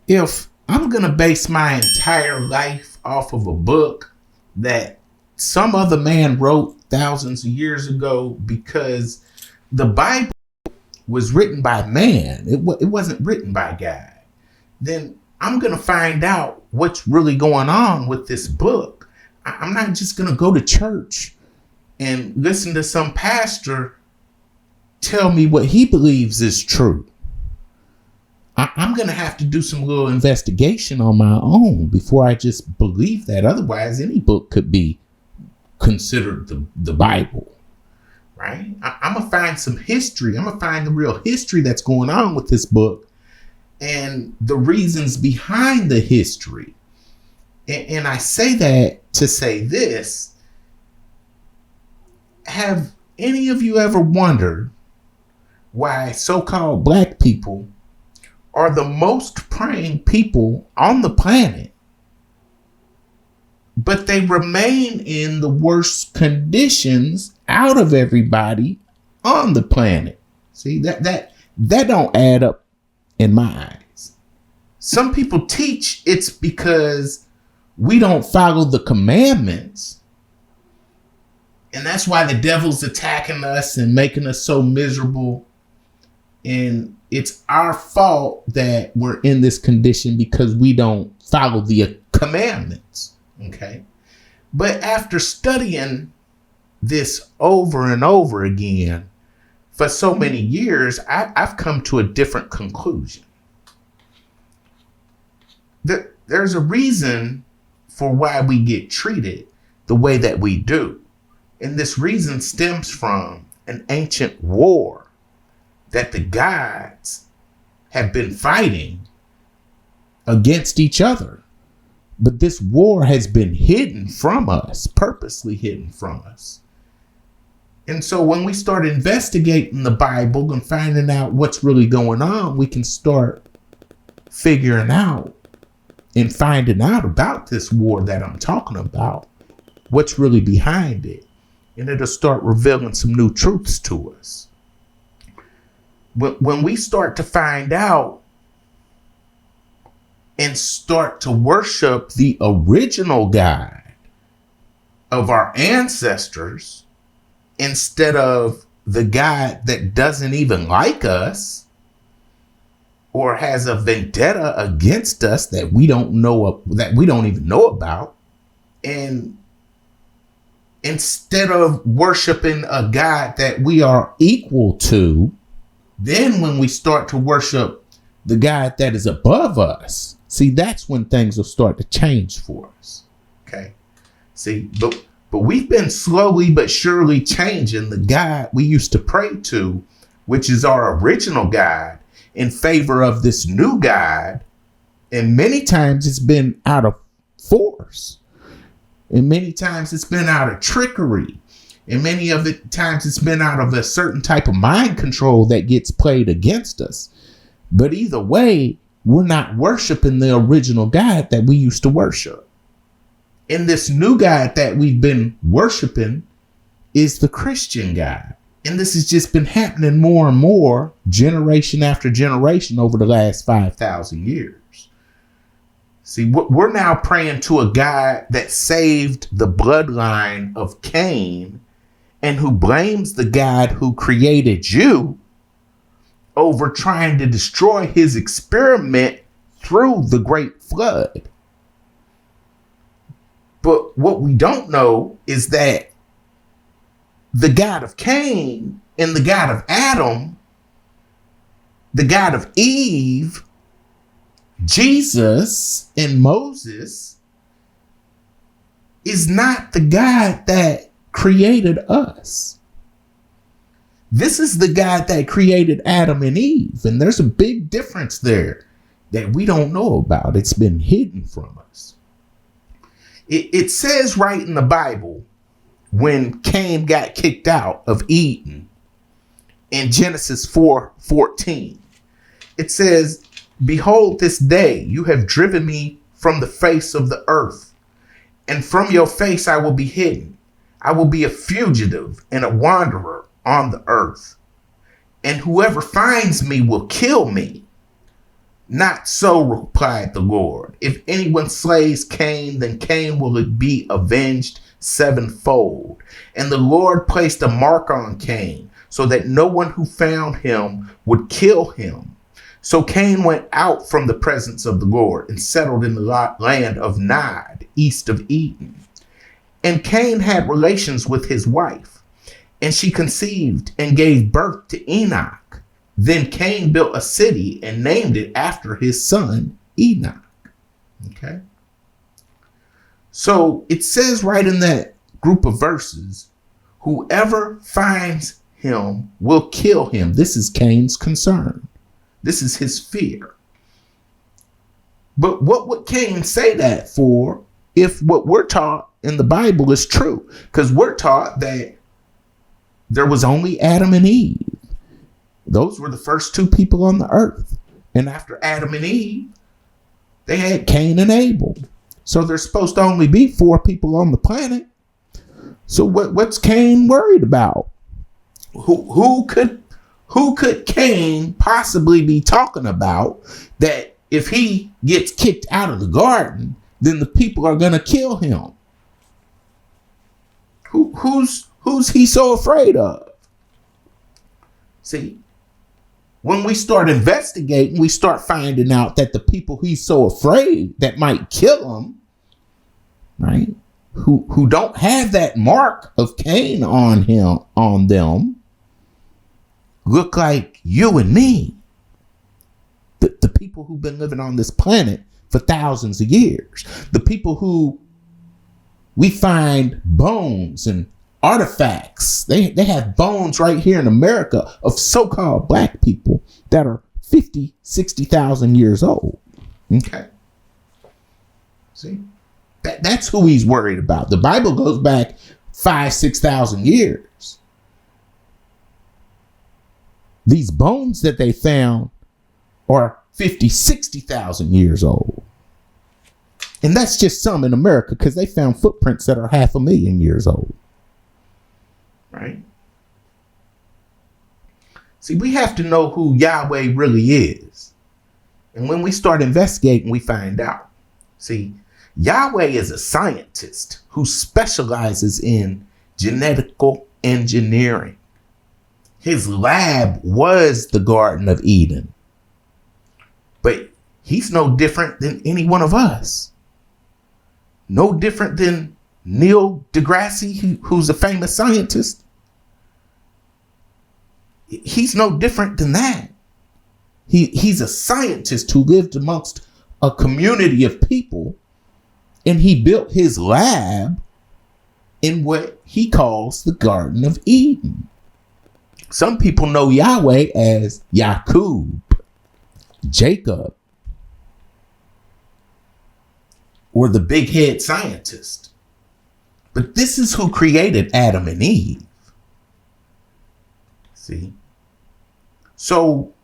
If I'm going to base my entire life off of a book that some other man wrote thousands of years ago, because the Bible was written by man, it wasn't written by God, then I'm going to find out what's really going on with this book. I'm not just going to go to church and listen to some pastor tell me what he believes is true. I'm going to have to do some little investigation on my own before I just believe that. Otherwise, any book could be considered the Bible, right? I'm going to find some history. I'm going to find the real history that's going on with this book and the reasons behind the history. And I say that to say this. Have any of you ever wondered why so-called black people are the most praying people on the planet, but they remain in the worst conditions out of everybody on the planet? See, that don't add up in my eyes. Some people teach it's because we don't follow the commandments, and that's why the devil's attacking us and making us so miserable. And it's our fault that we're in this condition because we don't follow the commandments. Okay. But after studying this over and over again for so many years, I've come to a different conclusion. There's a reason for why we get treated the way that we do. And this reason stems from an ancient war that the gods have been fighting against each other. But this war has been hidden from us, purposely hidden from us. And so when we start investigating the Bible and finding out what's really going on, we can start figuring out and finding out about this war that I'm talking about, what's really behind it. And it'll start revealing some new truths to us. When we start to find out and start to worship the original God of our ancestors instead of the God that doesn't even like us or has a vendetta against us that we don't even know about, and instead of worshiping a God that we are equal to, then when we start to worship the God that is above us, see, that's when things will start to change for us. Okay. See, but we've been slowly but surely changing the God we used to pray to, which is our original God, in favor of this new God. And many times it's been out of force. And many times it's been out of trickery. And many of the times it's been out of a certain type of mind control that gets played against us. But either way, we're not worshiping the original God that we used to worship. And this new God that we've been worshiping is the Christian God. And this has just been happening more and more, generation after generation, over the last 5,000 years. See, we're now praying to a God that saved the bloodline of Cain and who blames the God who created you over trying to destroy his experiment through the great flood. But what we don't know is that the God of Cain and the God of Adam, the God of Eve, Jesus and Moses is not the God that created us. This is the God that created Adam and Eve. And there's a big difference there that we don't know about. It's been hidden from us. It says right in the Bible, when Cain got kicked out of Eden in Genesis 4:14, it says, "Behold, this day you have driven me from the face of the earth, and from your face I will be hidden. I will be a fugitive and a wanderer on the earth, and whoever finds me will kill me. Not so, replied the Lord. If anyone slays Cain, then Cain will be avenged sevenfold. And the Lord placed a mark on Cain, so that no one who found him would kill him. So Cain went out from the presence of the Lord and settled in the land of Nod, east of Eden. And Cain had relations with his wife, and she conceived and gave birth to Enoch. Then Cain built a city and named it after his son, Enoch. Okay. So it says right in that group of verses, whoever finds him will kill him. This is Cain's concern. This is his fear. But what would Cain say that for if what we're taught in the Bible is true? Because we're taught that there was only Adam and Eve. Those were the first two people on the earth. And after Adam and Eve, they had Cain and Abel. So there's supposed to only be 4 people on the planet. So what's Cain worried about? Who could Cain possibly be talking about that if he gets kicked out of the garden, then the people are going to kill him? Who's he so afraid of? See, when we start investigating, we start finding out that the people he's so afraid that might kill him, right? Who don't have that mark of Cain on them, look like you and me. The people who've been living on this planet for thousands of years. The people who we find bones and artifacts. They have bones right here in America of so-called black people that are 50, 60,000 years old. Okay. See? That's who he's worried about. The Bible goes back 5,000, 6,000 years. These bones that they found are 50, 60,000 years old. And that's just some in America because they found footprints that are 500,000 years old. Right? See, we have to know who Yahweh really is. And when we start investigating, we find out. See, Yahweh is a scientist who specializes in genetical engineering. His lab was the Garden of Eden. But he's no different than any one of us. No different than Neil deGrasse, who's a famous scientist. He's no different than that. He's a scientist who lived amongst a community of people, and he built his lab in what he calls the Garden of Eden. Some people know Yahweh as Yaqub, Jacob, or the big head scientist. But this is who created Adam and Eve. See? So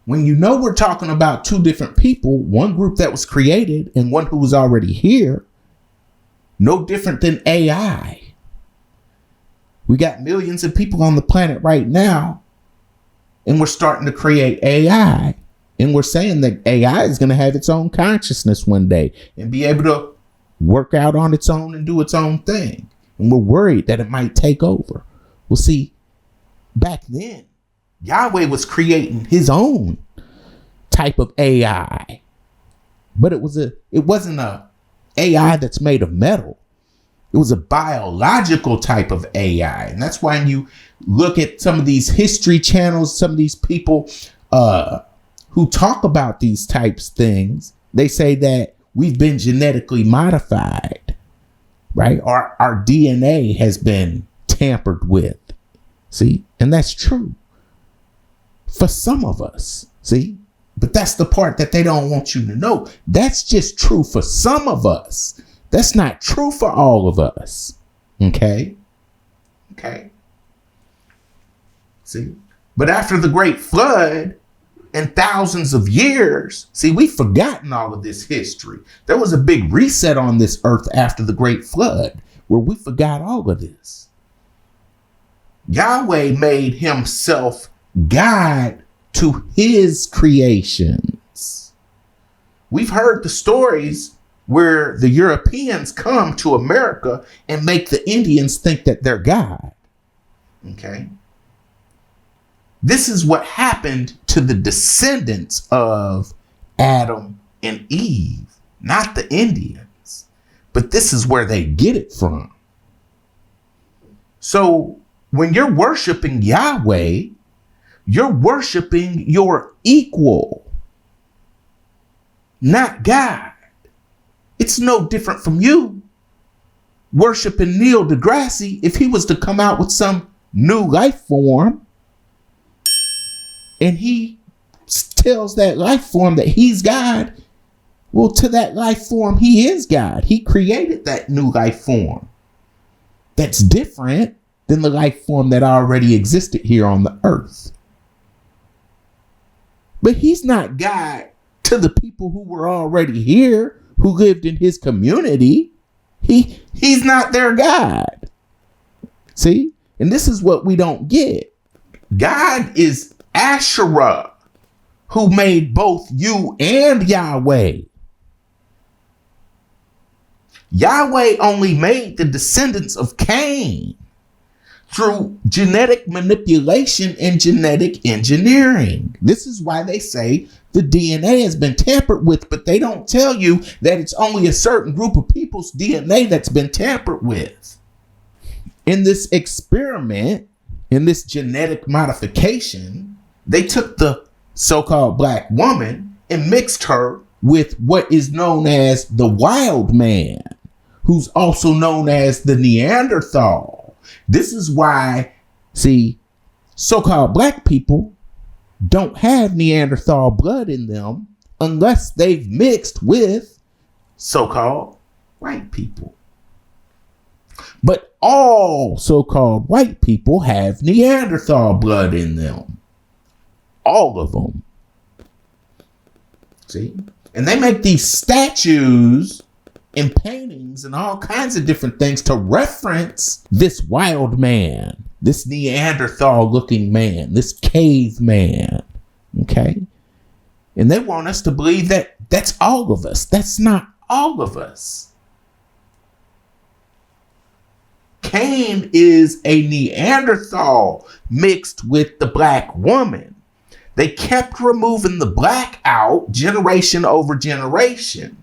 when you know we're talking about 2 different people, one group that was created and one who was already here, no different than AI. We got millions of people on the planet right now, and we're starting to create AI. And we're saying that AI is going to have its own consciousness one day and be able to work out on its own and do its own thing. And we're worried that it might take over. Well, see, back then, Yahweh was creating his own type of AI. But it wasn't a AI that's made of metal. It was a biological type of AI. And that's why when you look at some of these history channels, some of these people who talk about these types of things, they say that we've been genetically modified, right? Our DNA has been tampered with. See? And that's true for some of us. See? But that's the part that they don't want you to know. That's just true for some of us. That's not true for all of us. Okay? Okay. See? But after the great flood and thousands of years, see, we've forgotten all of this history. There was a big reset on this earth after the great flood where we forgot all of this. Yahweh made himself God to his creations. We've heard the stories where the Europeans come to America and make the Indians think that they're God. Okay. This is what happened to the descendants of Adam and Eve, not the Indians. But this is where they get it from. So when you're worshiping Yahweh, you're worshiping your equal, not God. It's no different from you worshiping Neil deGrasse if he was to come out with some new life form and he tells that life form that he's God. Well, to that life form, he is God. He created that new life form that's different than the life form that already existed here on the earth. But he's not God to the people who were already here, who lived in his community. He's not their God. See? And this is what we don't get. God is Asherah, who made both you and Yahweh. Yahweh only made the descendants of Cain through genetic manipulation and genetic engineering. This is why they say the DNA has been tampered with, but they don't tell you that it's only a certain group of people's DNA that's been tampered with. In this experiment, in this genetic modification, they took the so-called black woman and mixed her with what is known as the wild man, who's also known as the Neanderthal. This is why, see, so-called black people don't have Neanderthal blood in them unless they've mixed with so-called white people. But all so-called white people have Neanderthal blood in them. All of them. See? And they make these statues and paintings and all kinds of different things to reference this wild man, this Neanderthal looking man, this caveman. Okay? And they want us to believe that that's all of us. That's not all of us. Cain is a Neanderthal mixed with the black woman. They kept removing the black out generation over generation.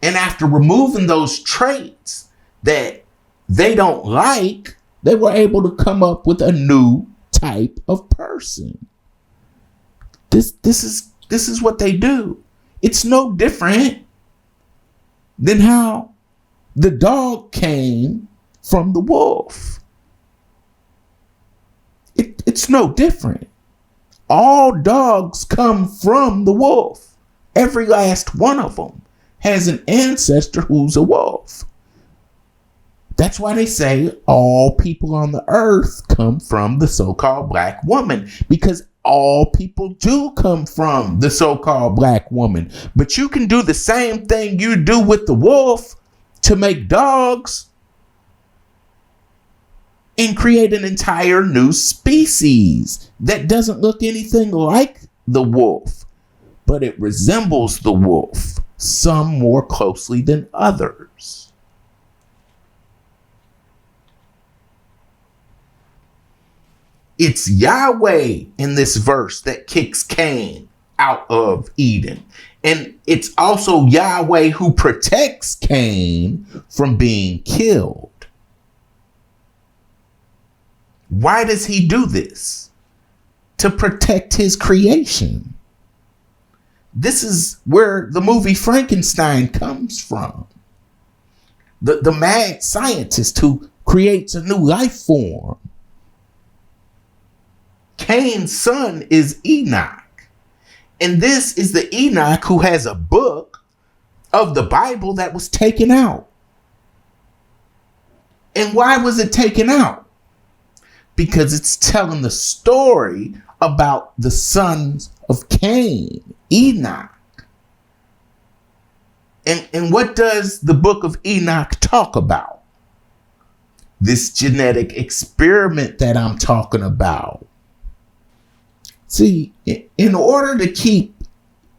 And after removing those traits that they don't like, they were able to come up with a new type of person. This is what they do. It's no different than how the dog came from the wolf. It's no different. All dogs come from the wolf. Every last one of them has an ancestor who's a wolf. That's why they say all people on the earth come from the so-called black woman, because all people do come from the so-called black woman. But you can do the same thing you do with the wolf to make dogs and create an entire new species that doesn't look anything like the wolf, but it resembles the wolf, some more closely than others. It's Yahweh in this verse that kicks Cain out of Eden. And it's also Yahweh who protects Cain from being killed. Why does he do this? To protect his creation. This is where the movie Frankenstein comes from. The mad scientist who creates a new life form. Cain's son is Enoch. And this is the Enoch who has a book of the Bible that was taken out. And why was it taken out? Because it's telling the story about the sons of Cain, Enoch. And what does the Book of Enoch talk about? This genetic experiment that I'm talking about. See, in order to keep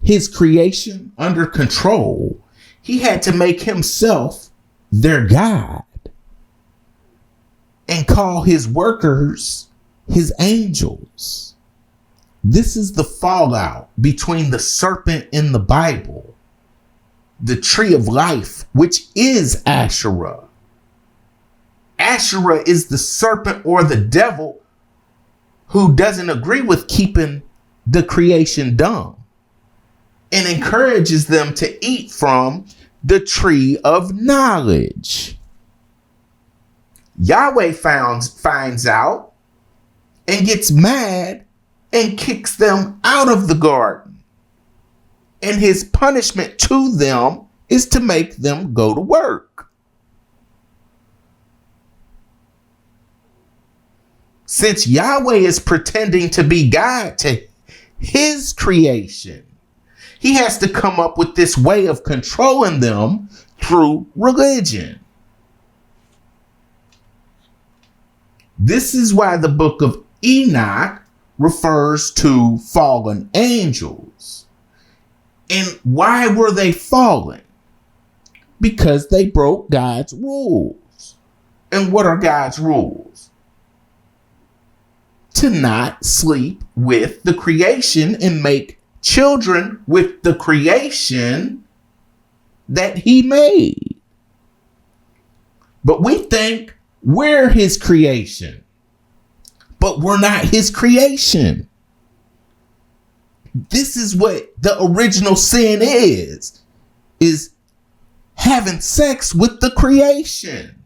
his creation under control, he had to make himself their God and call his workers his angels. This is the fallout between the serpent in the Bible, the tree of life, which is Asherah. Asherah is the serpent or the devil who doesn't agree with keeping the creation dumb and encourages them to eat from the tree of knowledge. Yahweh finds out and gets mad and kicks them out of the garden. And his punishment to them is to make them go to work. Since Yahweh is pretending to be God to his creation, he has to come up with this way of controlling them through religion. This is why the book of Enoch refers to fallen angels. And why were they fallen? Because they broke God's rules. And what are God's rules? To not sleep with the creation and make children with the creation that he made. But we think we're his creation, but we're not his creation. This is what the original sin is having sex with the creation.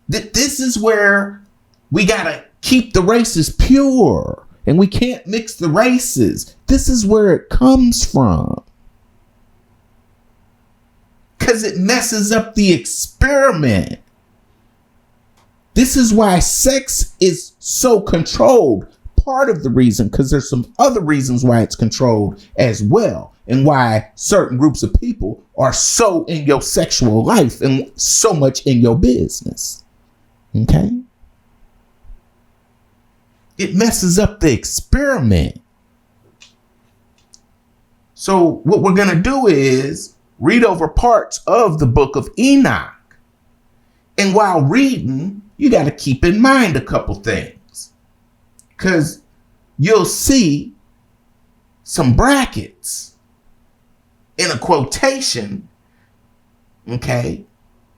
This is where we gotta keep the races pure, and we can't mix the races. This is where it comes from. Because it messes up the experiment. This is why sex is so controlled. Part of the reason, because there's some other reasons why it's controlled as well, and why certain groups of people are so in your sexual life and so much in your business. Okay? It messes up the experiment. So what we're going to do is read over parts of the book of Enoch. And while reading, you got to keep in mind a couple things, because you'll see some brackets in a quotation, okay?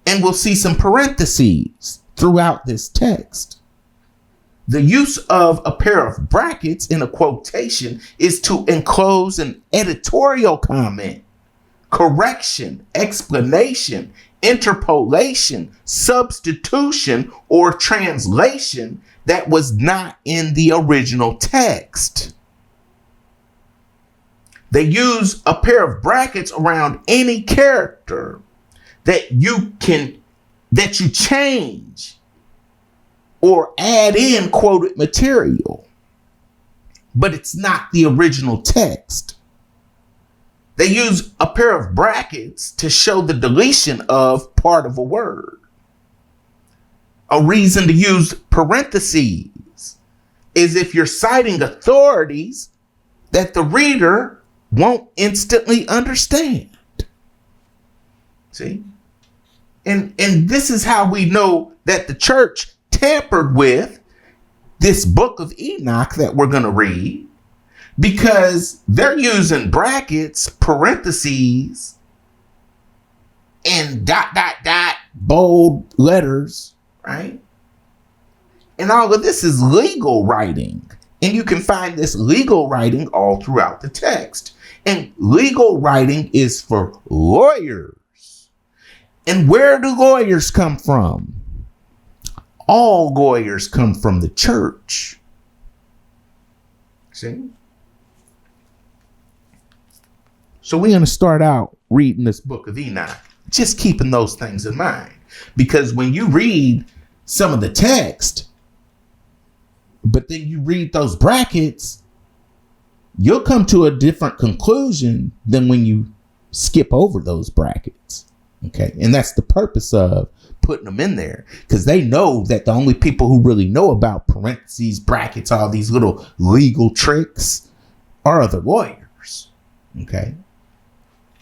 And we'll see some parentheses throughout this text. The use of a pair of brackets in a quotation is to enclose an editorial comment, correction, explanation, interpolation, substitution, or translation that was not in the original text. They use a pair of brackets around any character that you change or add in quoted material, but it's not the original text. They use a pair of brackets to show the deletion of part of a word. A reason to use parentheses is if you're citing authorities that the reader won't instantly understand. See? And this is how we know that the church tampered with this book of Enoch that we're going to read, because they're using brackets, parentheses, and ... bold letters, right? And all of this is legal writing. And you can find this legal writing all throughout the text. And legal writing is for lawyers. And where do lawyers come from? All lawyers come from the church. See? So we're going to start out reading this book of Enoch, just keeping those things in mind. Because when you read some of the text, but then you read those brackets, you'll come to a different conclusion than when you skip over those brackets. Okay. And that's the purpose of putting them in there because they know that the only people who really know about parentheses, brackets, all these little legal tricks are other lawyers. Okay.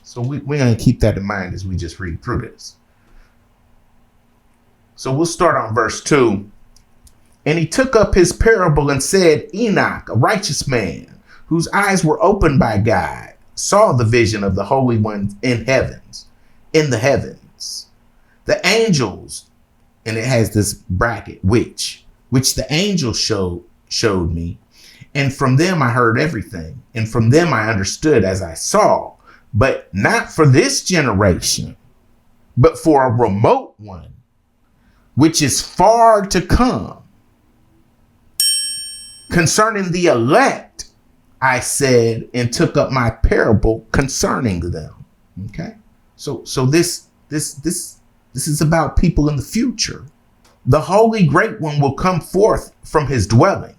So we're going to keep that in mind as we just read through this. So we'll start on verse 2. And he took up his parable and said, Enoch, a righteous man, whose eyes were opened by God, saw the vision of the Holy One in the heavens. The angels, and it has this bracket, which the angels showed me. And from them I heard everything. And from them I understood as I saw, but not for this generation, but for a remote one, which is far to come. Concerning the elect, I said, and took up my parable concerning them. Okay. So this is about people in the future. The Holy Great One will come forth from his dwelling,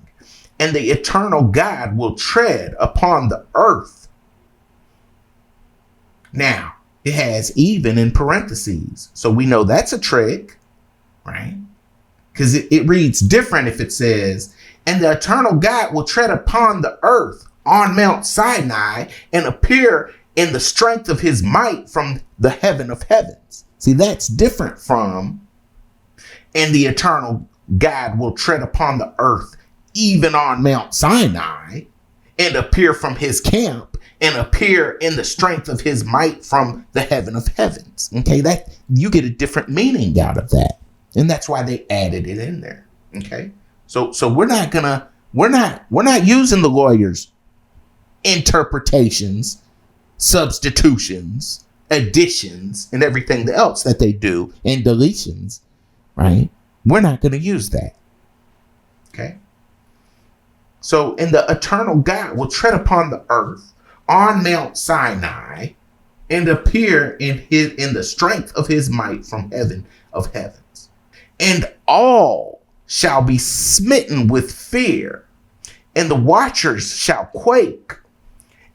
and the eternal God will tread upon the earth. Now, it has even in parentheses. So we know that's a trick, right? Because it reads different if it says, and the eternal God will tread upon the earth on Mount Sinai and appear in the strength of his might from the heaven of heavens. See, that's different from, and the eternal God will tread upon the earth even on Mount Sinai and appear from his camp and appear in the strength of his might from the heaven of heavens. Okay, that you get a different meaning out of that. And that's why they added it in there. Okay. So we're not using the lawyers' interpretations, substitutions, additions, and everything else that they do, and deletions, right? We're not going to use that. Okay. So, and the eternal God will tread upon the earth on Mount Sinai and appear in the strength of his might from heaven of heavens. And all shall be smitten with fear, and the watchers shall quake,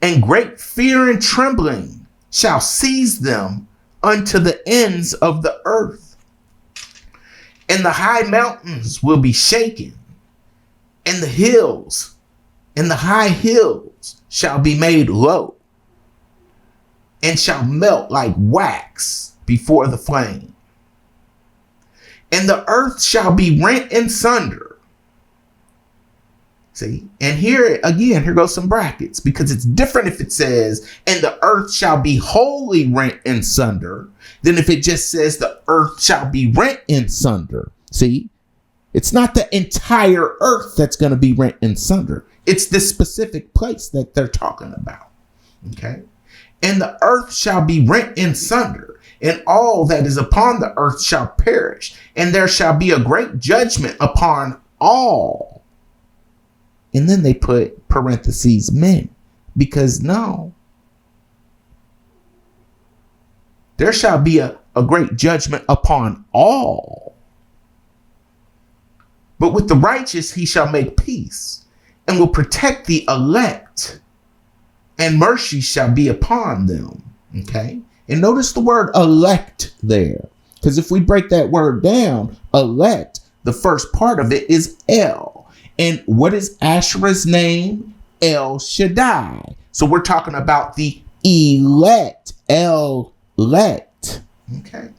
and great fear and trembling shall seize them unto the ends of the earth. And the high mountains will be shaken, and the hills and the high hills shall be made low, and shall melt like wax before the flame. And the earth shall be rent in sunder. See, and here goes some brackets, because it's different if it says, and the earth shall be wholly rent in sunder, than if it just says the earth shall be rent in sunder. See, it's not the entire earth that's going to be rent in sunder. It's this specific place that they're talking about. Okay. And the earth shall be rent in sunder, and all that is upon the earth shall perish, and there shall be a great judgment upon all. And then they put parentheses men, because no, there shall be a great judgment upon all. But with the righteous he shall make peace, and will protect the elect, and mercy shall be upon them. Okay. And notice the word elect there, because if we break that word down, elect, the first part of it is El. And what is Asherah's name? El Shaddai. So we're talking about the elect, elect. Okay.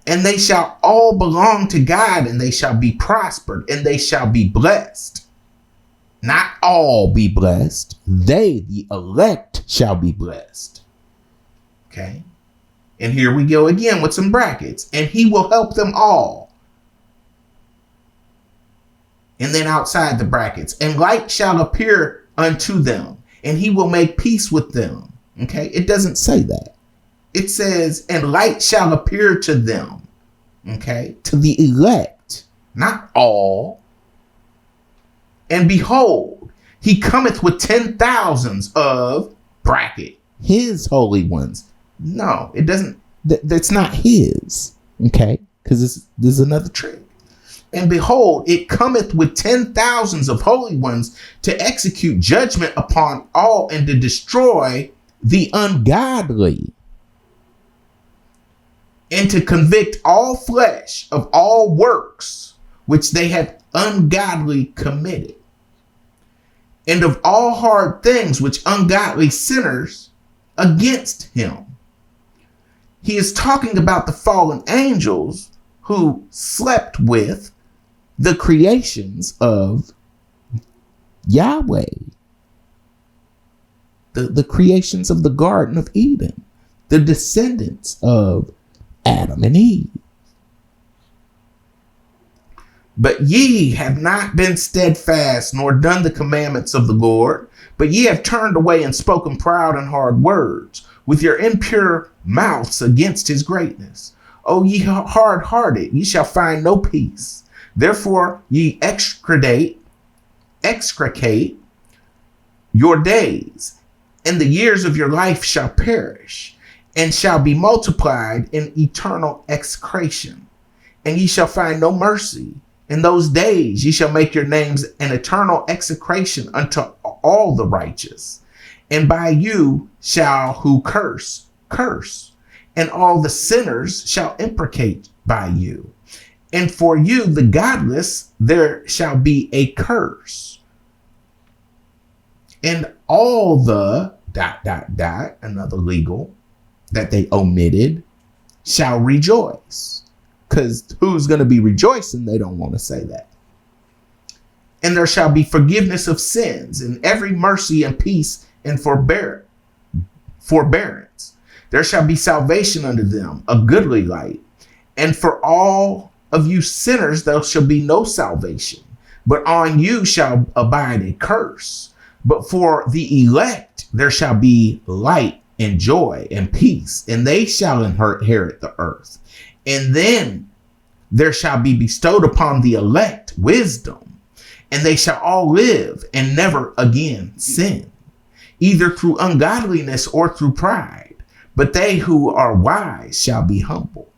And they shall all belong to God, and they shall be prospered, and they shall be blessed. Not all be blessed. They, the elect, shall be blessed. Okay. And here we go again with some brackets. And he will help them all. And then outside the brackets. And light shall appear unto them, and he will make peace with them. Okay. It doesn't say that. It says, and light shall appear to them. Okay. To the elect. Not all. And behold, he cometh with 10,000s of bracket, his holy ones. No, it doesn't. That's not his. Okay. Because this is another trick. And behold, it cometh with 10,000s of holy ones to execute judgment upon all, and to destroy the ungodly, and to convict all flesh of all works which they have ungodly committed, and of all hard things which ungodly sinners against him. He is talking about the fallen angels who slept with the creations of Yahweh, the creations of the Garden of Eden, the descendants of Adam and Eve. But ye have not been steadfast, nor done the commandments of the Lord, but ye have turned away and spoken proud and hard words with your impure mouths against his greatness. O ye hard-hearted, ye shall find no peace. Therefore ye execrate your days, and the years of your life shall perish, and shall be multiplied in eternal execration. And ye shall find no mercy. In those days ye shall make your names an eternal execration unto all the righteous. And by you shall who curse, and all the sinners shall imprecate by you. And for you, the godless, there shall be a curse. And all the ... another legal that they omitted, shall rejoice. Because who's going to be rejoicing? They don't want to say that. And there shall be forgiveness of sins, and every mercy and peace and forbearance. There shall be salvation unto them, a goodly light. And for all of you sinners, there shall be no salvation, but on you shall abide a curse. But for the elect, there shall be light and joy and peace, and they shall inherit the earth. And then there shall be bestowed upon the elect wisdom, and they shall all live and never again sin, either through ungodliness or through pride. But they who are wise shall be humble.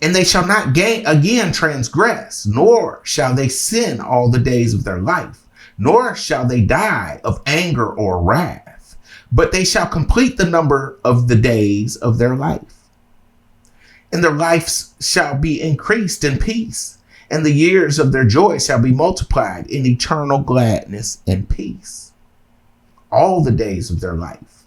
And they shall not again transgress, nor shall they sin all the days of their life, nor shall they die of anger or wrath, but they shall complete the number of the days of their life. And their lives shall be increased in peace, and the years of their joy shall be multiplied in eternal gladness and peace. All the days of their life.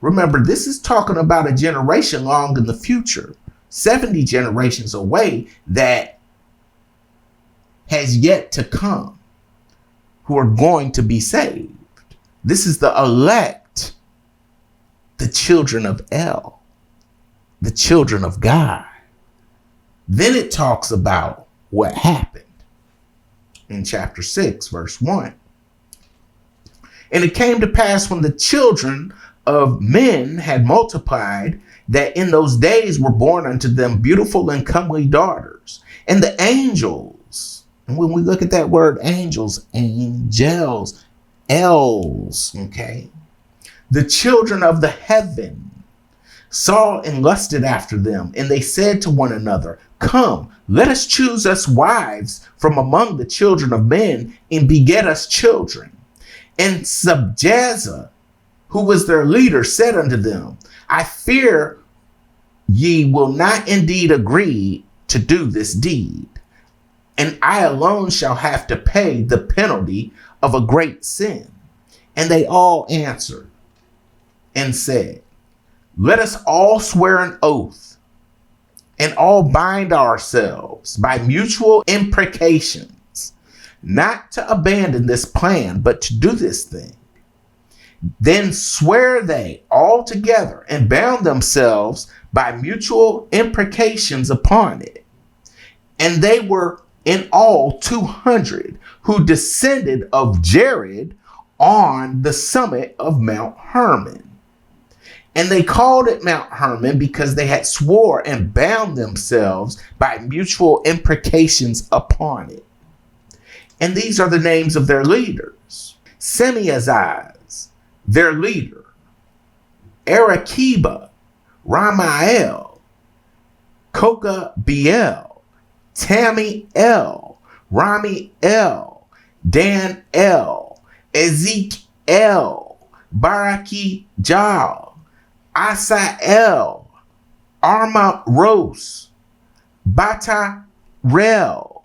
Remember, this is talking about a generation long in the future, 70 generations away, that has yet to come, who are going to be saved. This is the elect, the children of El, the children of God. Then it talks about what happened in chapter 6, verse 1. And it came to pass when the children of men had multiplied, that in those days were born unto them beautiful and comely daughters. And the angels, and when we look at that word angels, elves, okay, the children of the heaven saw and lusted after them, and they said to one another, Come, let us choose us wives from among the children of men, and beget us children. And Subjaza, who was their leader, said unto them, I fear ye will not indeed agree to do this deed, and I alone shall have to pay the penalty of a great sin. And they all answered and said, Let us all swear an oath, and all bind ourselves by mutual imprecations, not to abandon this plan, but to do this thing. Then swear they all together, and bound themselves by mutual imprecations upon it. And they were in all 200, who descended of Jared on the summit of Mount Hermon. And they called it Mount Hermon because they had swore and bound themselves by mutual imprecations upon it. And these are the names of their leaders: Semiazaz, their leader; Arakiba, Ramael, Kokabeel, Tamiel, Ramiel, Danel, Ezekiel, Baraki Jal, Asael, Arma Ros, Bata Rel,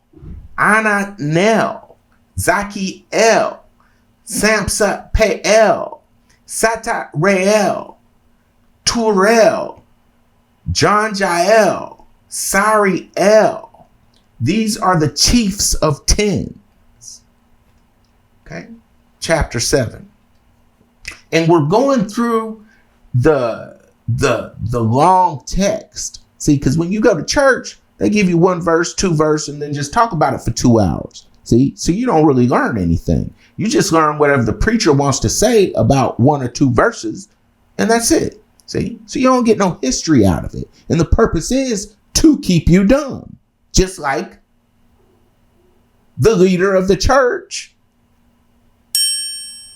Ananel, Zaki El, Samsa Peel, Sata Reel, Turel, John Jael, Sari El. These are the chiefs of tens. Okay, chapter 7. And we're going through the long text. See, because when you go to church, they give you 1 verse, 2 verse, and then just talk about it for 2 hours. See, so you don't really learn anything. You just learn whatever the preacher wants to say about 1 or 2 verses, and that's it. See, so you don't get no history out of it. And the purpose is to keep you dumb, just like the leader of the church,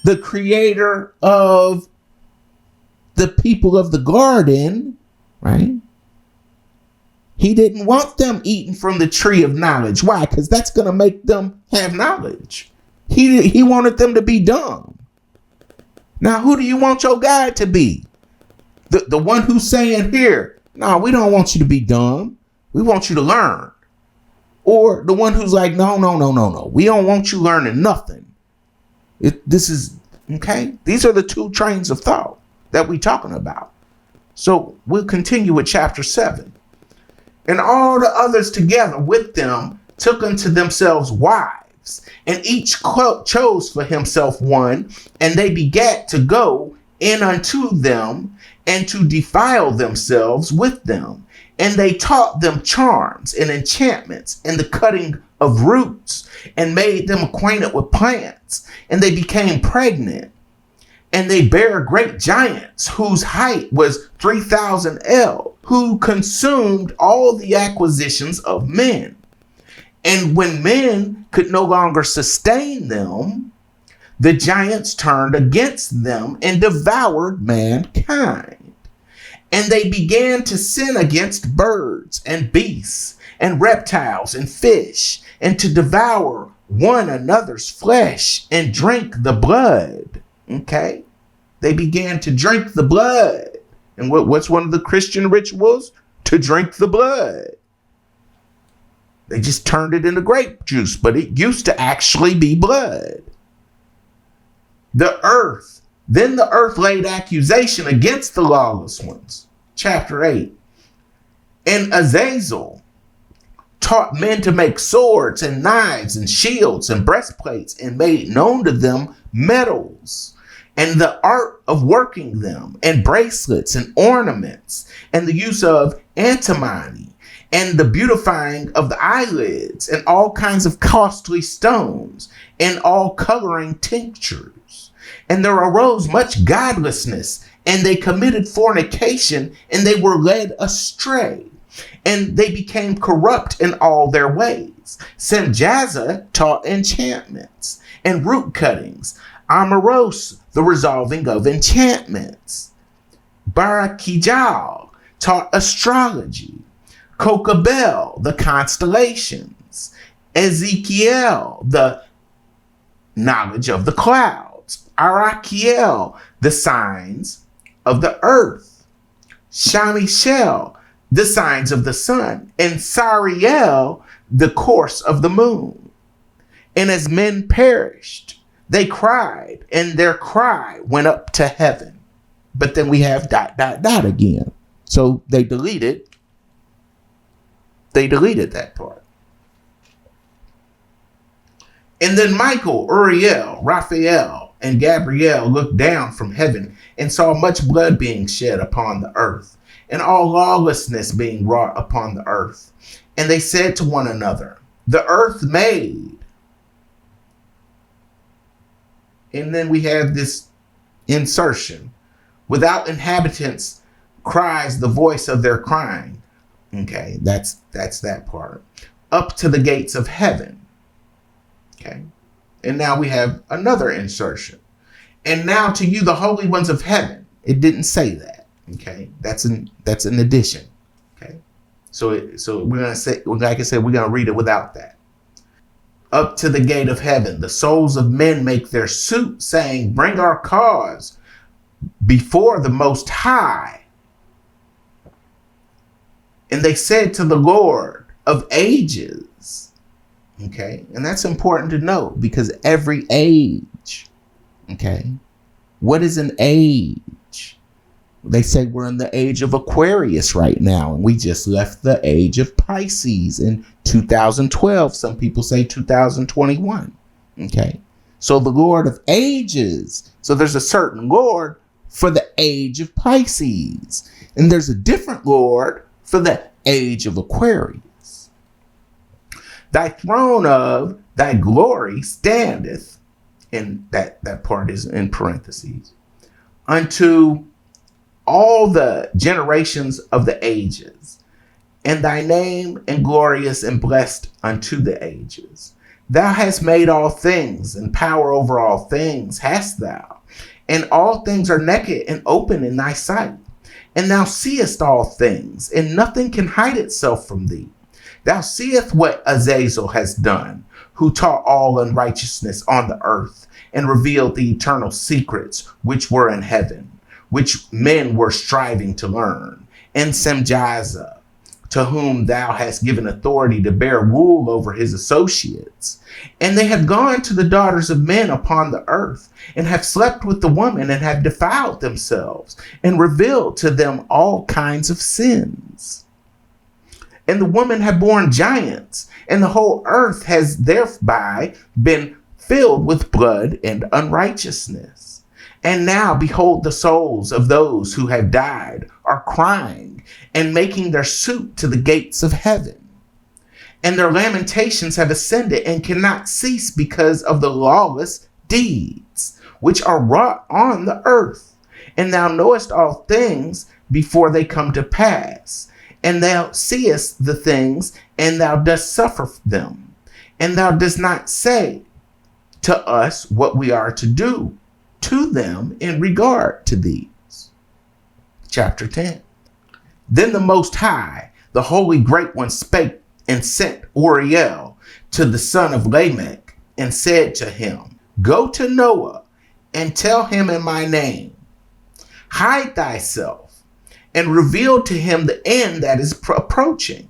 the creator of the people of the garden, right? He didn't want them eating from the tree of knowledge. Why? Because that's going to make them have knowledge. He wanted them to be dumb. Now, who do you want your guide to be? The one who's saying here, no, we don't want you to be dumb. We want you to learn. Or the one who's like, no. We don't want you learning nothing. This is, okay? These are the 2 trains of thought that we're talking about. So we'll continue with chapter 7. And all the others together with them took unto themselves wives, and each chose for himself one, and they begat to go in unto them, and to defile themselves with them. And they taught them charms and enchantments and the cutting of roots, and made them acquainted with plants. And they became pregnant. And they bare great giants, whose height was 3,000 el, who consumed all the acquisitions of men. And when men could no longer sustain them, the giants turned against them and devoured mankind. And they began to sin against birds and beasts and reptiles and fish, and to devour one another's flesh and drink the blood. Okay? They began to drink the blood. And what's one of the Christian rituals? To drink the blood. They just turned it into grape juice, but it used to actually be blood. The earth. Then the earth laid accusation against the lawless ones. Chapter 8. And Azazel taught men to make swords and knives and shields and breastplates, and made known to them metals and the art of working them, and bracelets and ornaments, and the use of antimony, and the beautifying of the eyelids, and all kinds of costly stones, and all coloring tinctures. And there arose much godlessness, and they committed fornication, and they were led astray, and they became corrupt in all their ways. Semjaza taught enchantments and root cuttings, Amaros, the resolving of enchantments. Barakijal taught astrology, Kokabel, the constellations, Ezekiel, the knowledge of the clouds, Arakiel, the signs of the earth, Shamishel, the signs of the sun, and Sariel, the course of the moon. And as men perished, they cried, and their cry went up to heaven. But then we have ... again. So they deleted that part. And then Michael, Uriel, Raphael, and Gabriel looked down from heaven and saw much blood being shed upon the earth, and all lawlessness being wrought upon the earth. And they said to one another, the earth made. And then we have this insertion. Without inhabitants cries the voice of their crying. Okay, that's that part. Up to the gates of heaven. Okay. And now we have another insertion. And now to you, the holy ones of heaven. It didn't say that. Okay. That's an addition. Okay. So we're going to say, like I said, we're going to read it without that. Up to the gate of heaven, the souls of men make their suit, saying, bring our cause before the Most High. And they said to the Lord of ages. Okay. And that's important to know, because every age. Okay. What is an age? They say we're in the age of Aquarius right now, and we just left the age of Pisces in 2012. Some people say 2021. Okay. So the Lord of ages. So there's a certain Lord for the age of Pisces, and there's a different Lord for the age of Aquarius. Thy throne of thy glory standeth, and that part is in parentheses, unto all the generations of the ages, and thy name and glorious and blessed unto the ages. Thou hast made all things, and power over all things hast thou, and all things are naked and open in thy sight. And thou seest all things, and nothing can hide itself from thee. Thou seest what Azazel has done, who taught all unrighteousness on the earth, and revealed the eternal secrets which were in heaven, which men were striving to learn. And Semjaza, to whom thou hast given authority to bear rule over his associates. And they have gone to the daughters of men upon the earth, and have slept with the woman, and have defiled themselves, and revealed to them all kinds of sins. And the woman have borne giants, and the whole earth has thereby been filled with blood and unrighteousness. And now, behold, the souls of those who have died are crying and making their suit to the gates of heaven. And their lamentations have ascended and cannot cease because of the lawless deeds which are wrought on the earth. And thou knowest all things before they come to pass. And thou seest the things, and thou dost suffer them. And thou dost not say to us what we are to do to them in regard to these. Chapter 10. Then the Most High, the Holy Great One, spake and sent Uriel to the son of Lamech, and said to him, Go to Noah, and tell him in my name, hide thyself, and reveal to him the end that is approaching,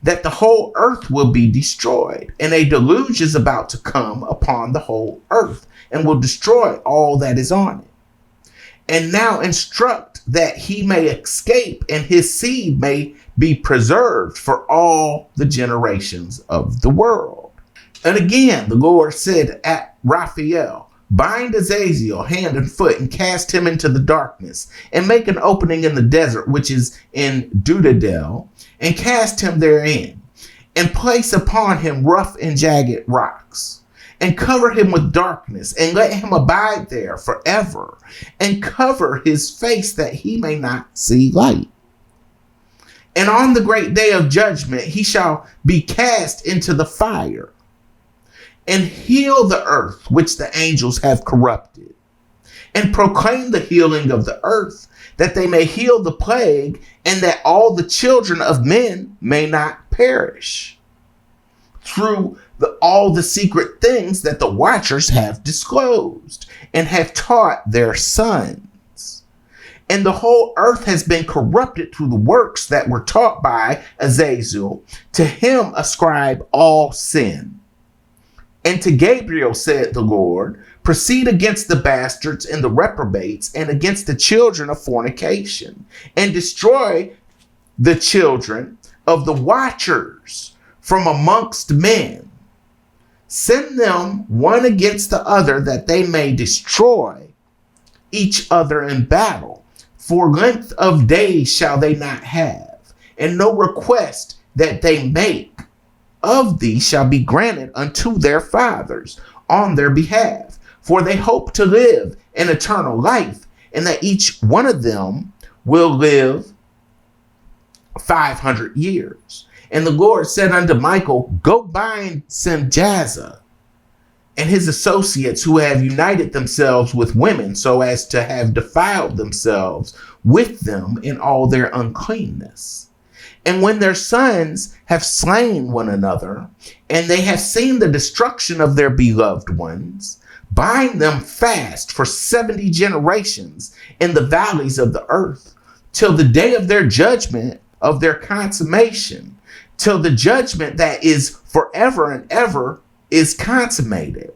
that the whole earth will be destroyed, and a deluge is about to come upon the whole earth, and will destroy all that is on it. And now instruct that he may escape, and his seed may be preserved for all the generations of the world. And again, the Lord said at Raphael, Bind Azazel hand and foot, and cast him into the darkness, and make an opening in the desert, which is in Dudadel, and cast him therein, and place upon him rough and jagged rocks, and cover him with darkness, and let him abide there forever, and cover his face that he may not see light. And on the great day of judgment he shall be cast into the fire, and heal the earth which the angels have corrupted, and proclaim the healing of the earth, that they may heal the plague, and that all the children of men may not perish, through all the secret things that the watchers have disclosed, and have taught their sons. And the whole earth has been corrupted through the works that were taught by Azazel. To him ascribe all sin. And to Gabriel said the Lord, Proceed against the bastards and the reprobates, and against the children of fornication, and destroy the children of the watchers from amongst men. Send them one against the other, that they may destroy each other in battle. For length of days shall they not have, and no request that they make of thee shall be granted unto their fathers on their behalf. For they hope to live an eternal life, and that each one of them will live 500 years. And the Lord said unto Michael, Go bind Semjaza and his associates, who have united themselves with women, so as to have defiled themselves with them in all their uncleanness. And when their sons have slain one another, and they have seen the destruction of their beloved ones, Bind them fast for 70 generations in the valleys of the earth, till the day of their judgment, of their consummation, till the judgment that is forever and ever is consummated.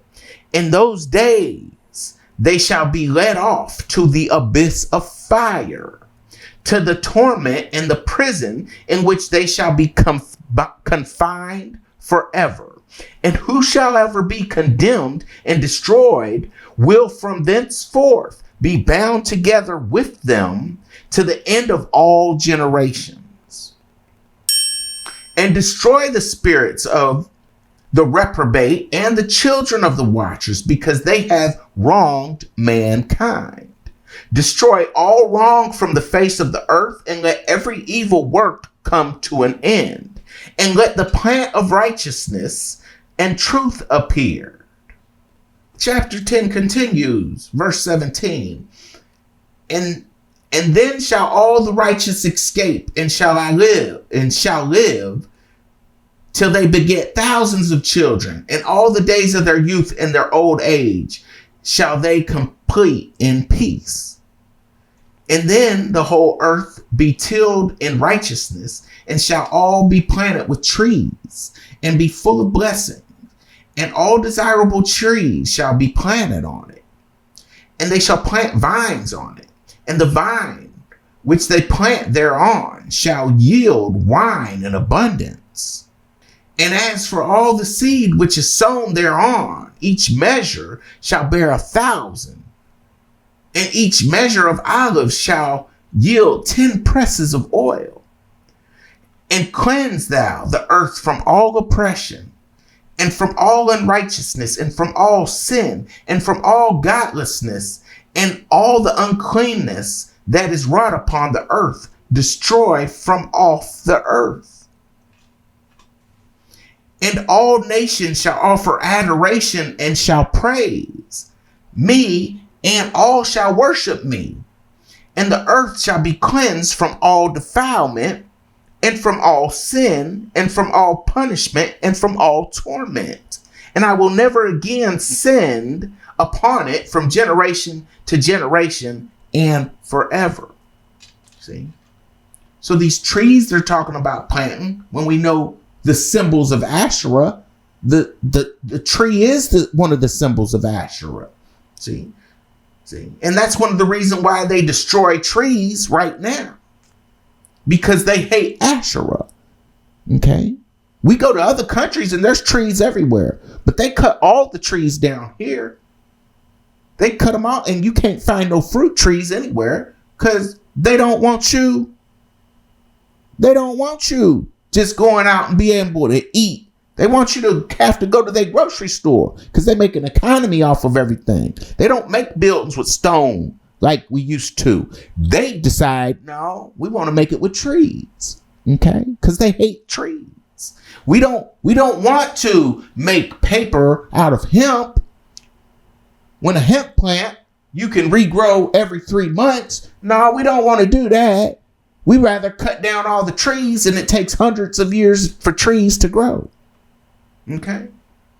In those days they shall be led off to the abyss of fire, to the torment and the prison in which they shall be confined forever. And who shall ever be condemned and destroyed will from thenceforth be bound together with them to the end of all generations. And destroy the spirits of the reprobate and the children of the watchers, because they have wronged mankind. Destroy all wrong from the face of the earth, and let every evil work come to an end. And let the plant of righteousness and truth appear. Chapter 10 continues, verse 17. And then shall all the righteous escape, and shall live till they beget thousands of children, and all the days of their youth and their old age shall they complete in peace. And then the whole earth be tilled in righteousness, and shall all be planted with trees, and be full of blessing, and all desirable trees shall be planted on it, and they shall plant vines on it, and the vine which they plant thereon shall yield wine in abundance. And as for all the seed which is sown thereon, each measure shall bear 1,000. And each measure of olives shall yield 10 presses of oil. And cleanse thou the earth from all oppression, and from all unrighteousness, and from all sin, and from all godlessness, and all the uncleanness that is wrought upon the earth. Destroy from off the earth. And all nations shall offer adoration and shall praise me, and all shall worship me. And the earth shall be cleansed from all defilement, and from all sin, and from all punishment, and from all torment. And I will never again send upon it from generation to generation and forever. See? So these trees they're talking about planting, when we know the symbols of Asherah, the tree is one of the symbols of Asherah. See, and that's one of the reasons why they destroy trees right now, because they hate Asherah. Okay, we go to other countries and there's trees everywhere, but they cut all the trees down here. They cut them out, and you can't find no fruit trees anywhere because they don't want you. They don't want you just going out and be able to eat. They want you to have to go to their grocery store because they make an economy off of everything. They don't make buildings with stone like we used to. They decide, no, we want to make it with trees. Okay? Because they hate trees. We don't want to make paper out of hemp. When a hemp plant, you can regrow every 3 months. No, we don't want to do that. We rather cut down all the trees, and it takes hundreds of years for trees to grow. Okay.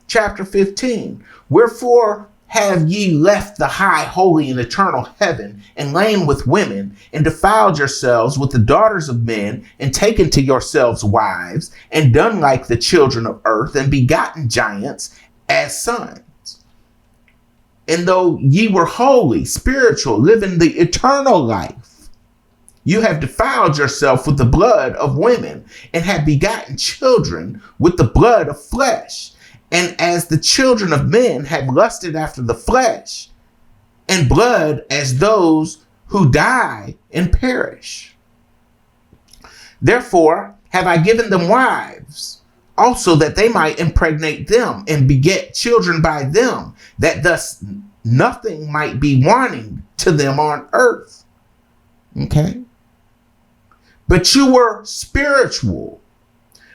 Chapter 15. Wherefore have ye left the high, holy, and eternal heaven, and lain with women, and defiled yourselves with the daughters of men, and taken to yourselves wives, and done like the children of earth, and begotten giants as sons? And though ye were holy, spiritual, living the eternal life, you have defiled yourself with the blood of women, and have begotten children with the blood of flesh. And as the children of men have lusted after the flesh and blood, as those who die and perish. Therefore have I given them wives, also that they might impregnate them and beget children by them, that thus nothing might be wanting to them on earth. Okay? But you were spiritual,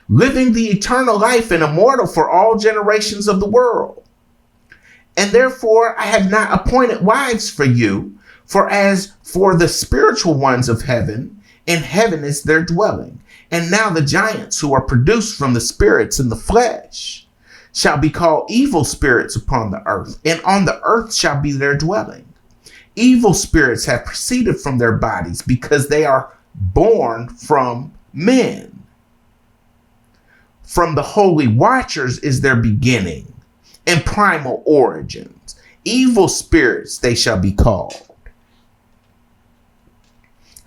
living the eternal life and immortal for all generations of the world. And therefore I have not appointed wives for you, for as for the spiritual ones of heaven, in heaven is their dwelling. And now the giants who are produced from the spirits in the flesh, shall be called evil spirits upon the earth, and on the earth shall be their dwelling. Evil spirits have proceeded from their bodies because they are born from men. From the holy watchers is their beginning and primal origins. Evil spirits they shall be called.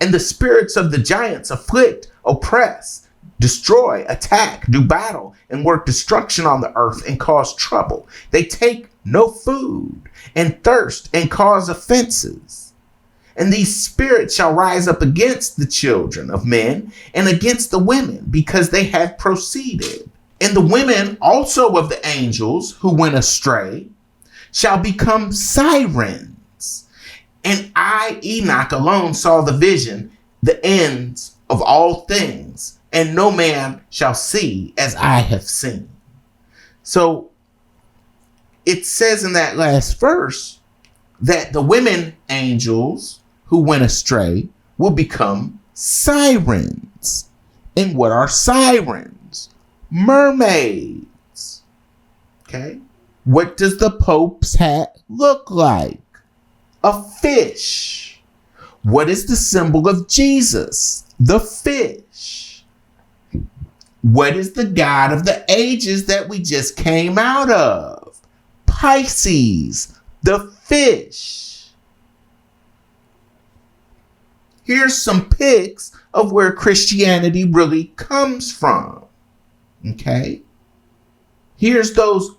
And the spirits of the giants afflict, oppress, destroy, attack, do battle, and work destruction on the earth and cause trouble. They take no food and thirst and cause offenses. And these spirits shall rise up against the children of men and against the women, because they have proceeded. And the women also of the angels who went astray shall become sirens. And I, Enoch, alone saw the vision, the ends of all things, and no man shall see as I have seen. So it says in that last verse that the women angels who went astray will become sirens. And what are sirens? Mermaids. Okay. What does the Pope's hat look like? A fish. What is the symbol of Jesus? The fish. What is the God of the ages that we just came out of? Pisces, the fish. Here's some pics of where Christianity really comes from. Okay? Here's those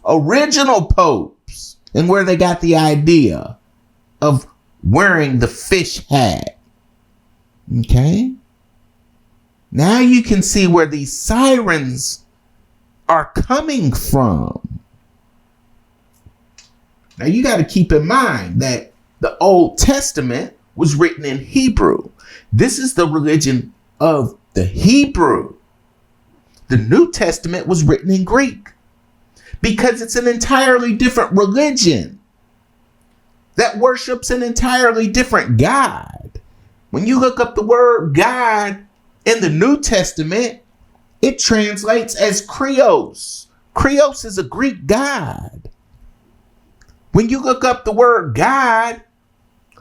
original popes and where they got the idea of wearing the fish hat. Okay? Now you can see where these sirens are coming from. Now you got to keep in mind that the Old Testament was written in Hebrew. This is the religion of the Hebrew. The New Testament was written in Greek because it's an entirely different religion that worships an entirely different God. When you look up the word God in the New Testament, it translates as Krios. Krios is a Greek god. When you look up the word God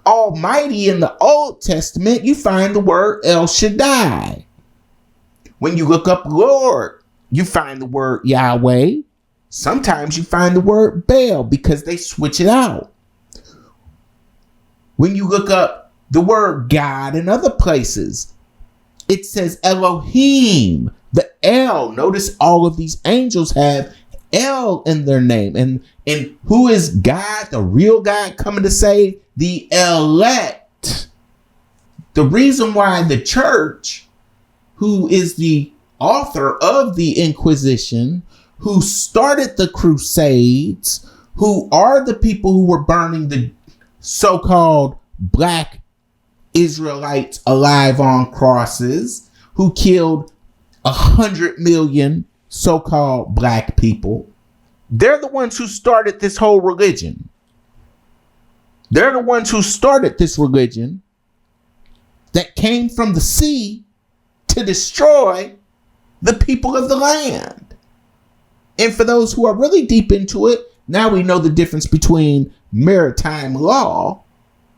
Almighty in the Old Testament, you find the word El Shaddai. When you look up Lord, you find the word Yahweh. Sometimes you find the word Baal because they switch it out. When you look up the word God in other places, it says Elohim, the El. Notice all of these angels have El in their name. And who is God, the real God coming to save? The elect. The reason why the church, who is the author of the Inquisition, who started the Crusades, who are the people who were burning the so-called black Israelites alive on crosses, who killed 100 million so-called black people. They're the ones who started this whole religion. They're the ones who started this religion that came from the sea to destroy the people of the land. And for those who are really deep into it, now we know the difference between maritime law,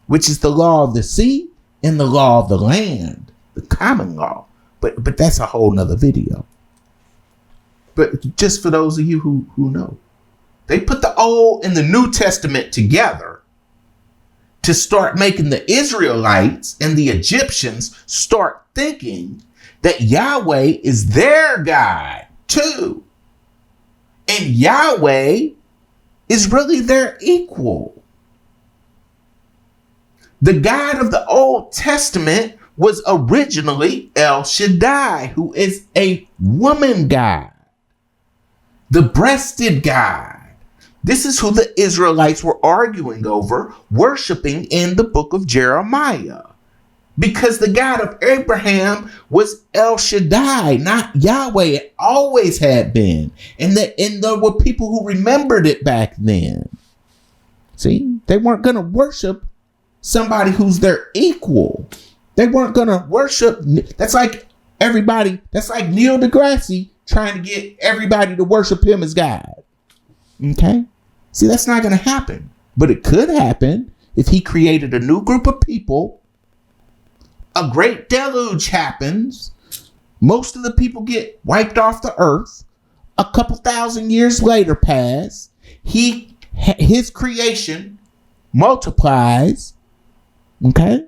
which is the law of the sea, and the law of the land, the common law. But that's a whole nother video. But just for those of you who know, they put the Old and the New Testament together to start making the Israelites and the Egyptians start thinking that Yahweh is their God too. And Yahweh is really their equal. The God of the Old Testament was originally El Shaddai, who is a woman God, the breasted God. This is who the Israelites were arguing over, worshiping in the book of Jeremiah. Because the God of Abraham was El Shaddai, not Yahweh. It always had been. And there were people who remembered it back then. See, they weren't going to worship somebody who's their equal. They weren't going to worship. That's like everybody. That's like Neil deGrasse trying to get everybody to worship him as God. Okay? See, that's not going to happen. But it could happen if he created a new group of people. A great deluge happens. Most of the people get wiped off the earth. A couple thousand years later pass. His creation multiplies. Okay?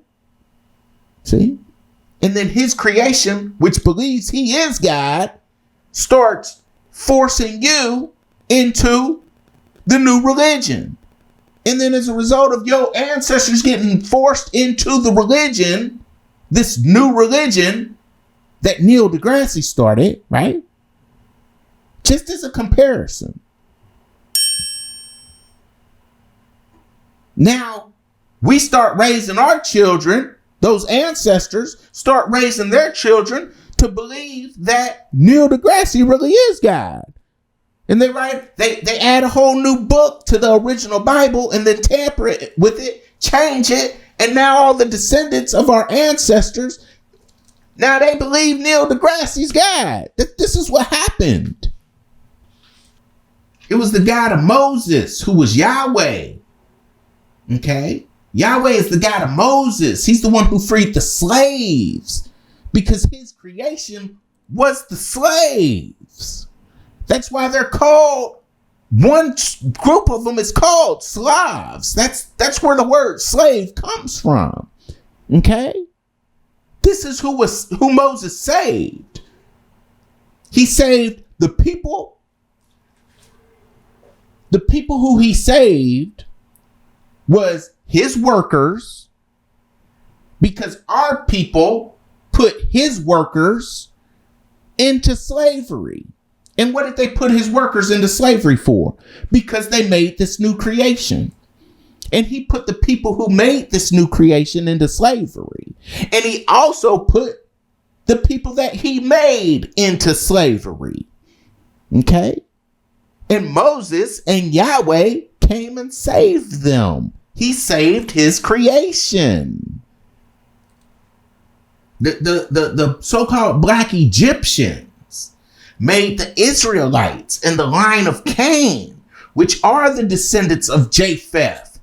See? And then his creation, which believes he is God, starts forcing you into the new religion. And then as a result of your ancestors getting forced into the religion, this new religion that Neil deGrasse started, right? Just as a comparison. Now, we start raising our children, those ancestors start raising their children to believe that Neil deGrasse really is God. And they add a whole new book to the original Bible and then tamper it with it, change it, and now all the descendants of our ancestors, now they believe Neil deGrasse's God. This is what happened. It was the God of Moses who was Yahweh. Okay? Yahweh is the God of Moses. He's the one who freed the slaves because his creation was the slaves. That's why they're called, one group of them is called Slavs. That's where the word slave comes from. Okay? This is who Moses saved. He saved the people. The people who he saved was his workers, because our people put his workers into slavery. And what did they put his workers into slavery for? Because they made this new creation. And he put the people who made this new creation into slavery. And he also put the people that he made into slavery. Okay? And Moses and Yahweh came and saved them. He saved his creation. The so-called black Egyptians made the Israelites in the line of Cain, which are the descendants of Japheth.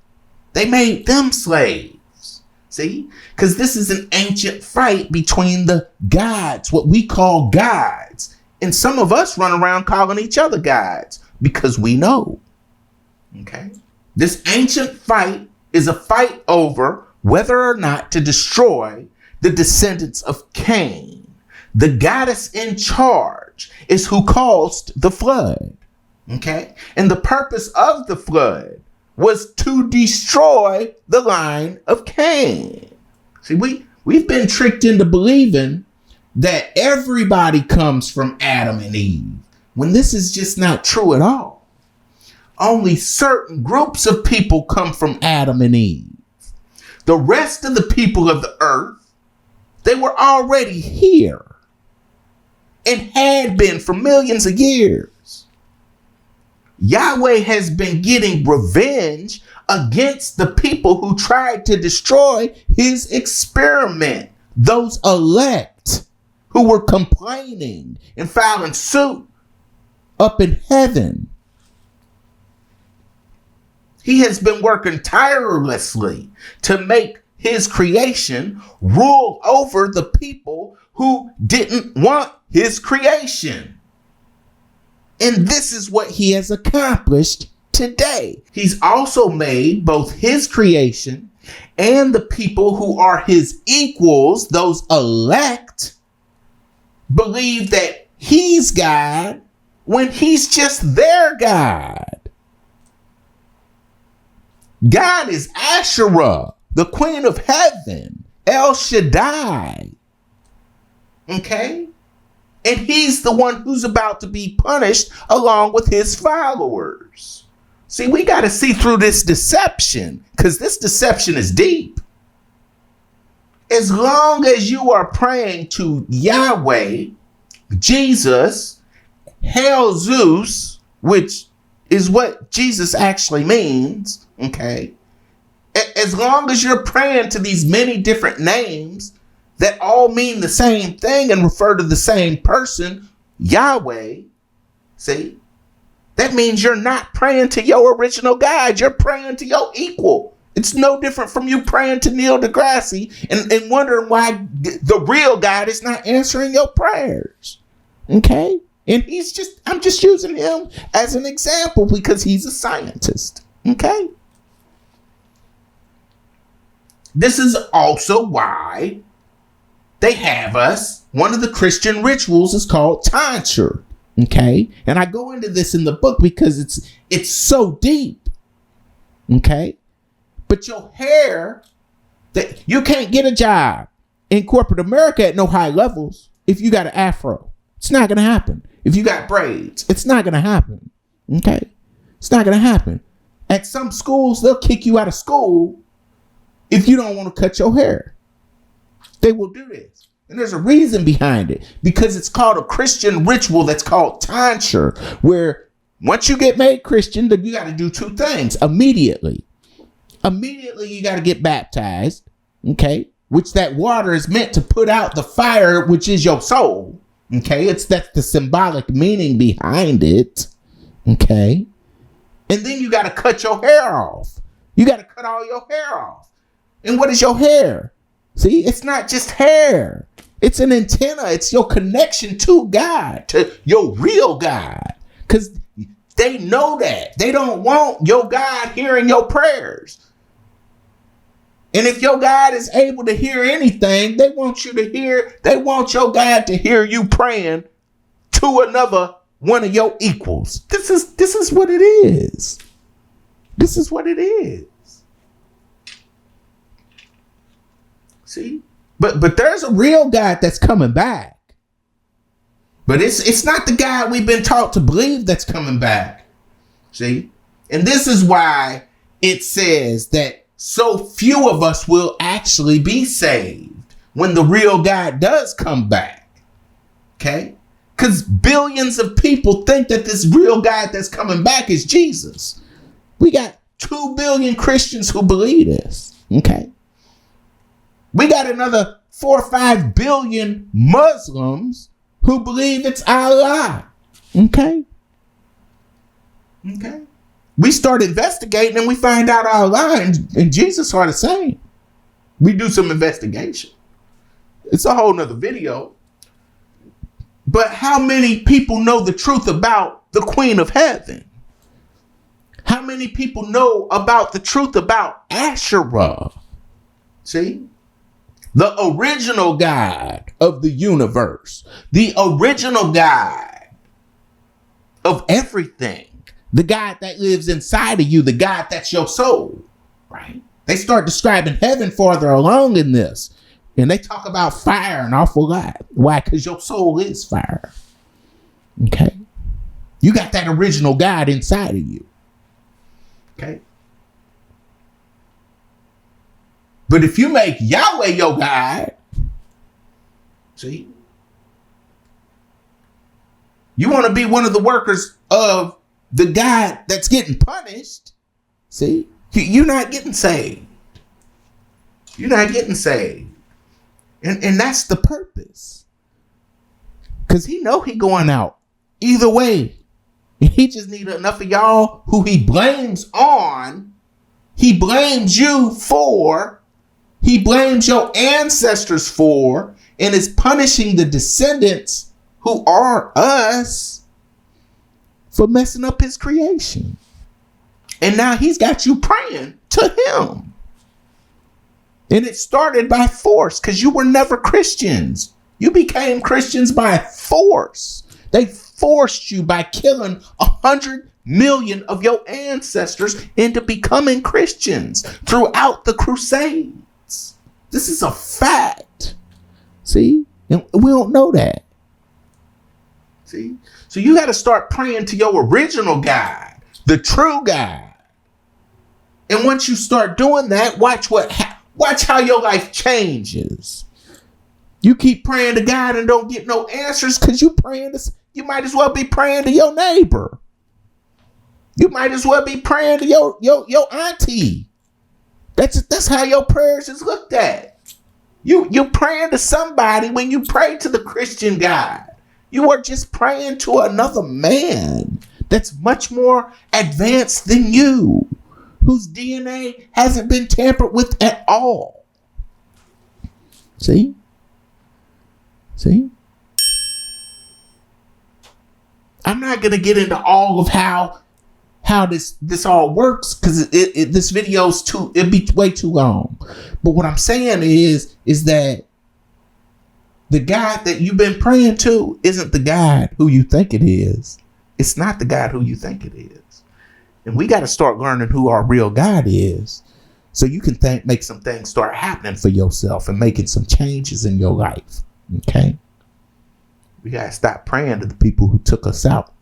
They made them slaves. See? Because this is an ancient fight between the gods, what we call gods. And some of us run around calling each other gods because we know. Okay? This ancient fight is a fight over whether or not to destroy the descendants of Cain. The goddess in charge is who caused the flood. Okay? And the purpose of the flood was to destroy the line of Cain. See, we've been tricked into believing that everybody comes from Adam and Eve, when this is just not true at all. Only certain groups of people come from Adam and Eve. The rest of the people of the earth, they were already here and had been for millions of years. Yahweh has been getting revenge against the people who tried to destroy his experiment. Those elect who were complaining and filing suit up in heaven. He has been working tirelessly to make his creation rule over the people who didn't want his creation. And this is what he has accomplished today. He's also made both his creation and the people who are his equals, those elect, believe that he's God when he's just their God. God is Asherah, the queen of heaven, El Shaddai. Okay? And he's the one who's about to be punished along with his followers. See, we got to see through this deception, because this deception is deep. As long as you are praying to Yahweh, Jesus, Hail Zeus, which is what Jesus actually means, okay? As long as you're praying to these many different names that all mean the same thing and refer to the same person, Yahweh, see, that means you're not praying to your original God. You're praying to your equal. It's no different from you praying to Neil deGrasse and wondering why the real God is not answering your prayers. Okay? And I'm just using him as an example because he's a scientist. Okay? This is also why they have us. One of the Christian rituals is called tonsure. Okay? And I go into this in the book because it's so deep. Okay? But your hair, that you can't get a job in corporate America at no high levels if you got an afro. It's not going to happen. If you got braids, it's not going to happen. Okay? It's not going to happen. At some schools, they'll kick you out of school if you don't want to cut your hair. They will do this. And there's a reason behind it. Because it's called a Christian ritual that's called tonsure, where once you get made Christian, then you got to do two things immediately. Immediately, you got to get baptized, okay? Which that water is meant to put out the fire, which is your soul, okay? That's the symbolic meaning behind it, okay? And then you got to cut your hair off. You got to cut all your hair off. And what is your hair? See, it's not just hair. It's an antenna. It's your connection to God, to your real God. Because they know that. They don't want your God hearing your prayers. And if your God is able to hear anything, they want your God to hear you praying to another one of your equals. This is what it is. This is what it is. See? But there's a real God that's coming back. But it's not the God we've been taught to believe that's coming back. See? And this is why it says that so few of us will actually be saved when the real God does come back. Okay? Because billions of people think that this real God that's coming back is Jesus. We got 2 billion Christians who believe this. Okay? We got another 4 or 5 billion Muslims who believe it's Allah. Okay? Okay? We start investigating and we find out Allah and Jesus are the same. We do some investigation. It's a whole nother video. But how many people know the truth about the Queen of Heaven? How many people know about the truth about Asherah? See? The original God of the universe. The original God of everything. The God that lives inside of you, the God that's your soul, right? They start describing heaven farther along in this. And they talk about fire an awful lot. Why? Because your soul is fire. Okay? You got that original God inside of you. Okay? But if you make Yahweh your God, see? You want to be one of the workers of the God that's getting punished, see, you're not getting saved. You're not getting saved. And that's the purpose. Because he know he going out either way. He just need enough of y'all who he blames on. He blames you for. He blames your ancestors for. And is punishing the descendants who are us for messing up his creation. And now he's got you praying to him. And it started by force because you were never Christians. You became Christians by force. They forced you by killing 100 million of your ancestors into becoming Christians throughout the Crusades. This is a fact. See? And we don't know that. See? So you got to start praying to your original God, the true God. And once you start doing that, watch how your life changes. You keep praying to God and don't get no answers because you might as well be praying to your neighbor. You might as well be praying to your auntie. That's how your prayers is looked at. You're praying to somebody when you pray to the Christian God. You are just praying to another man that's much more advanced than you, whose DNA hasn't been tampered with at all. See? I'm not going to get into all of how this all works, because this video's it'd be way too long. But what I'm saying is that the God that you've been praying to isn't the God who you think it is. It's not the God who you think it is. And we got to start learning who our real God is, so you can make some things start happening for yourself and making some changes in your life. Okay? We got to stop praying to the people who took us out.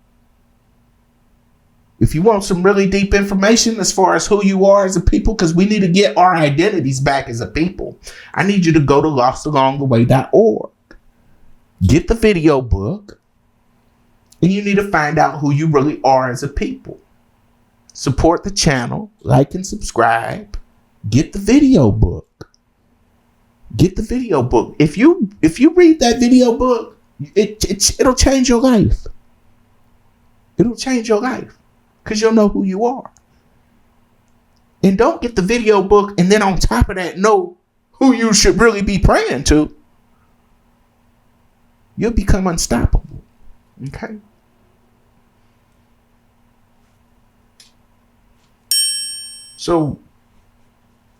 If you want some really deep information as far as who you are as a people, because we need to get our identities back as a people, I need you to go to lostalongtheway.org. Get the video book, and you need to find out who you really are as a people. Support the channel, like and subscribe. Get the video book. Get the video book. If you read that video book, it'll change your life. It'll change your life, because you'll know who you are. And don't get the video book and then on top of that know who you should really be praying to. You'll become unstoppable. Okay? So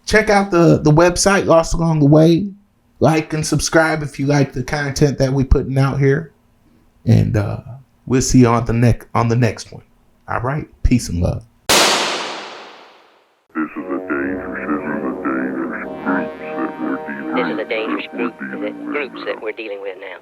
check out the website, Lost Along the Way. Like and subscribe if you like the content that we're putting out here. And we'll see you on the next one. All right? Peace and love. This is a dangerous groups that we're dealing with now.